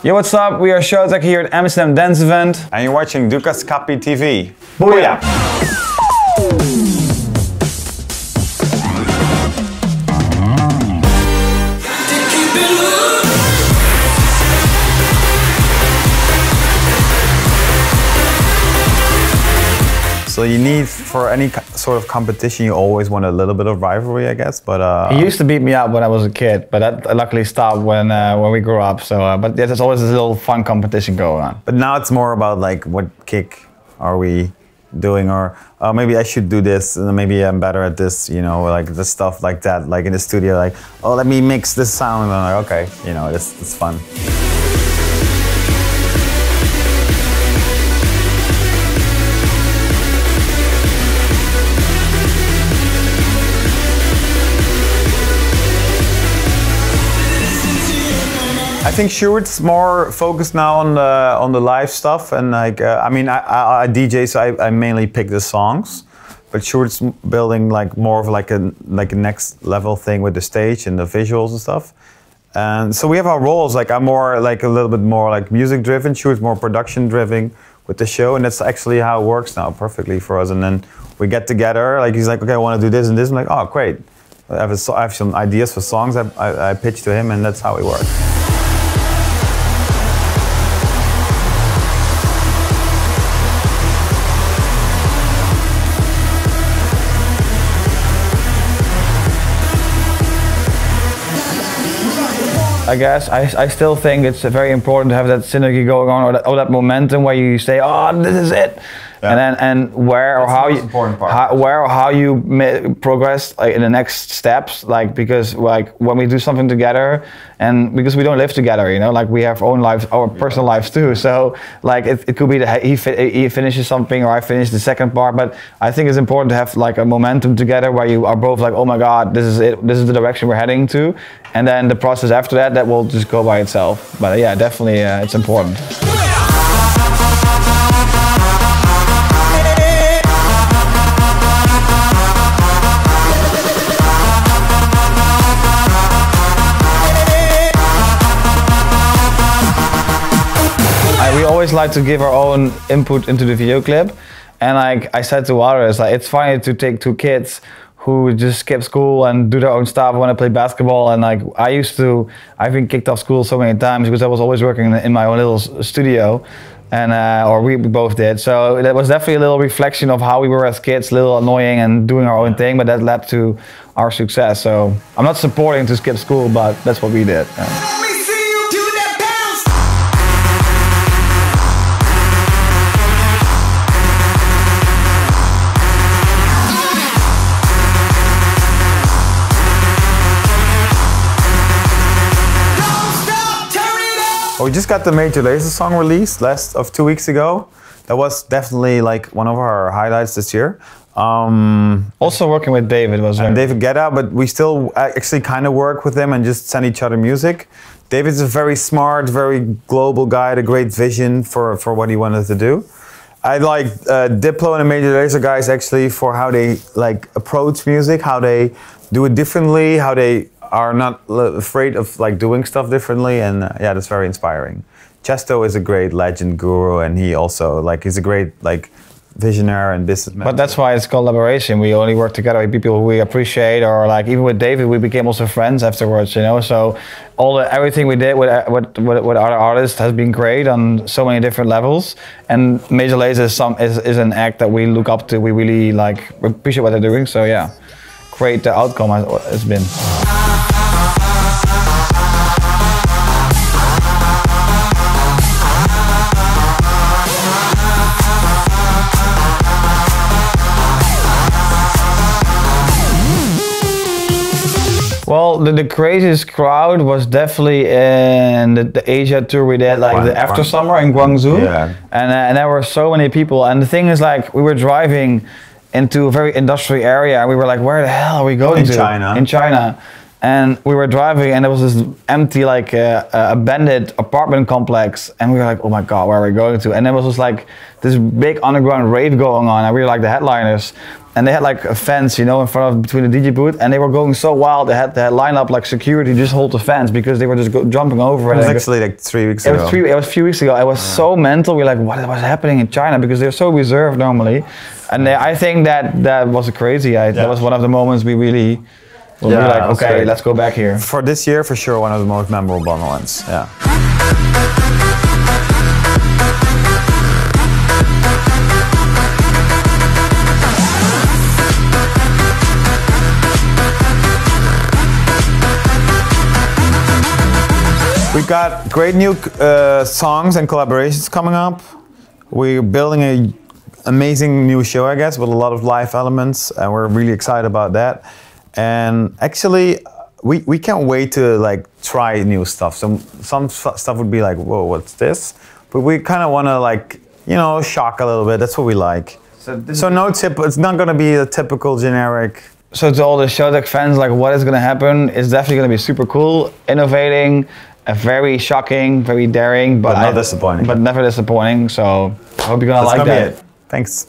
Yo, what's up? We are Showtek here at Amsterdam Dance Event. And you're watching Dukascopy TV. Booyah! So you need, for any sort of competition, you always want a little bit of rivalry, I guess. But he used to beat me up when I was a kid, but that luckily stopped when we grew up. So, but yeah, there's always this little fun competition going on. But now it's more about like, what kick are we doing, or maybe I should do this, and maybe I'm better at this, you know, like the stuff like that, like in the studio, like, oh, let me mix this sound, and I'm like, okay, you know, it's fun. I think Sjoerd's more focused now on the live stuff, and like I mean I DJ, so I mainly pick the songs, but Sjoerd's building like more of like a next level thing with the stage and the visuals and stuff. And so we have our roles. Like I'm more like a little bit more like music driven. Sjoerd's more production driven with the show, and that's actually how it works now perfectly for us. And then we get together. Like he's like, okay, I want to do this and this. I'm like, oh great. I have some ideas for songs. I pitch to him, and that's how we work. I guess I still think it's very important to have that synergy going on, or that momentum where you say, oh, this is it. Yeah. And where or how you progress like in the next steps, like because like when we do something together, and because we don't live together, you know, like we have our own lives, our personal lives too. So like it could be that he finishes something or I finish the second part, but I think it's important to have like a momentum together where you are both like, oh my God, this is it, this is the direction we're heading to, and then the process after that will just go by itself. But yeah, definitely it's important. We always like to give our own input into the video clip, and like I said to others, like it's funny to take two kids who just skip school and do their own stuff when I play basketball, and like I've been kicked off school so many times because I was always working in my own little studio, and or we both did. So that was definitely a little reflection of how we were as kids, a little annoying and doing our own thing, but that led to our success. So I'm not supporting to skip school, but that's what we did. Well, we just got the Major Lazer song released 2 weeks ago. That was definitely like one of our highlights this year. Also working with David was David Guetta, but we still actually kind of work with him and just send each other music. David's a very smart, very global guy, had a great vision for what he wanted to do. I like Diplo and the Major Lazer guys actually for how they like approach music, how they do it differently, how they are not afraid of like doing stuff differently, and yeah, that's very inspiring. Chesto is a great legend guru, and he also like he's a great like visionary and businessman. But that's why it's collaboration. We only work together with people who we appreciate, or like even with David, we became also friends afterwards. You know, so everything we did with other artists has been great on so many different levels. And Major Lazer is an act that we look up to. We really like appreciate what they're doing. So yeah, great outcome has been. Well, the craziest crowd was definitely in the Asia tour we did, like the after summer in Guangzhou. Yeah. And there were so many people. And the thing is, like, we were driving into a very industrial area. We were like, where the hell are we going to? In China. And we were driving, and there was this empty, like, abandoned apartment complex. And we were like, oh my God, where are we going to? And there was just like this big underground rave going on. And we were like the headliners. and they had like a fence, you know, in front of between the DJ booth, and they were going so wild. They had line up like security just hold the fence because they were just jumping over. It was actually like 3 weeks ago. It was a few weeks ago. It was so mental. We're like, what was happening in China? Because they're so reserved normally, and I think that was crazy. That was one of the moments we really. We'll be like, okay, let's go back here. For this year, for sure, one of the most memorable moments. Yeah. We got great new songs and collaborations coming up. We're building an amazing new show, I guess, with a lot of live elements, and we're really excited about that. And actually, we can't wait to like try new stuff. Some stuff would be like, whoa, what's this? But we kind of want to like, you know, shock a little bit. That's what we like. So no tip. It's not going to be a typical generic. So to all the Showtek fans, like what is going to happen? It's definitely going to be super cool, innovating, very shocking, very daring, but not disappointing. But never disappointing. So I hope you're going to like that. Thanks.